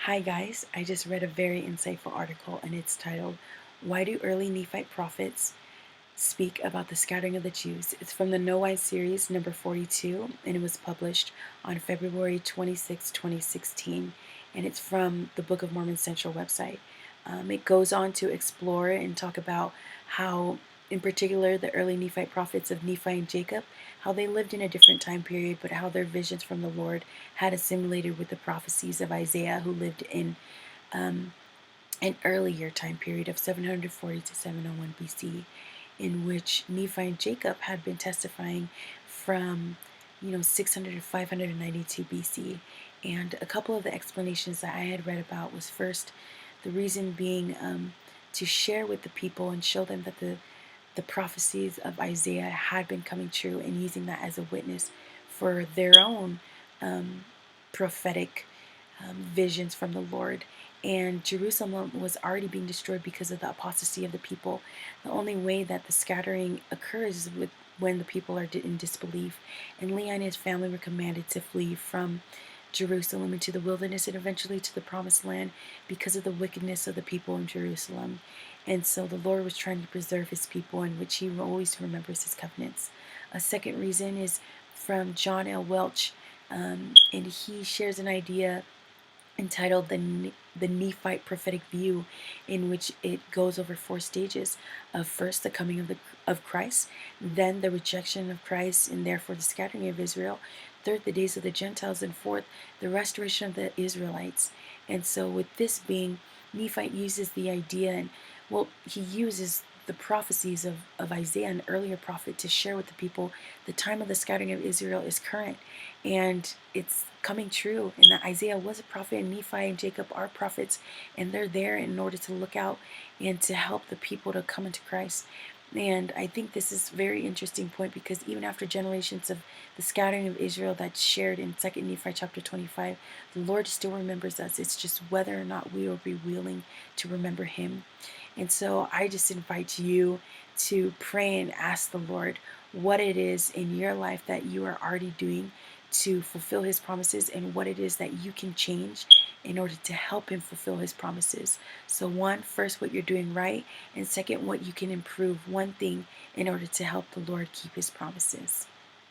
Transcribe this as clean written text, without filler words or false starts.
Hi guys, I just read a very insightful article and it's titled, Why Do Early Nephite Prophets Speak About the Scattering of the Jews? It's from the No Wise series number 42 and it was published on February 26, 2016, and it's from the Book of Mormon Central website. It goes on to explore and talk about how, in particular, the early Nephite prophets of Nephi and Jacob, how they lived in a different time period, but how their visions from the Lord had assimilated with the prophecies of Isaiah, who lived in um, an earlier time period of 740 to 701 BC, in which Nephi and Jacob had been testifying from 600 to 592 BC. And a couple of the explanations that I had read about was, first, the reason being to share with the people and show them that the prophecies of Isaiah had been coming true, and using that as a witness for their own um, prophetic visions from the Lord. And Jerusalem was already being destroyed because of the apostasy of the people. The only way that the scattering occurs is when the people are in disbelief. And Lehi and his family were commanded to flee from Jerusalem into the wilderness and eventually to the promised land because of the wickedness of the people in Jerusalem. And so the Lord was trying to preserve his people, in which he always remembers his covenants. A second reason is from John L. Welch, and he shares an idea entitled the Nephite prophetic view, in which it goes over four stages of, first, the coming of Christ, then the rejection of Christ and therefore the scattering of Israel, third, the days of the Gentiles, and fourth, the restoration of the Israelites. And so with this being, Nephite uses the idea, and he uses the prophecies of Isaiah, an earlier prophet, to share with the people the time of the scattering of Israel is current, and it's coming true, and that Isaiah was a prophet and Nephi and Jacob are prophets, and they're there in order to look out and to help the people to come into Christ. And I think this is a very interesting point, because even after generations of the scattering of Israel that's shared in 2 Nephi chapter 25, the Lord still remembers us. It's just whether or not we will be willing to remember him. And so I just invite you to pray and ask the Lord what it is in your life that you are already doing to fulfill his promises, and what it is that you can change in order to help him fulfill his promises. So first, what you're doing right, and second, what you can improve, one thing, in order to help the Lord keep his promises.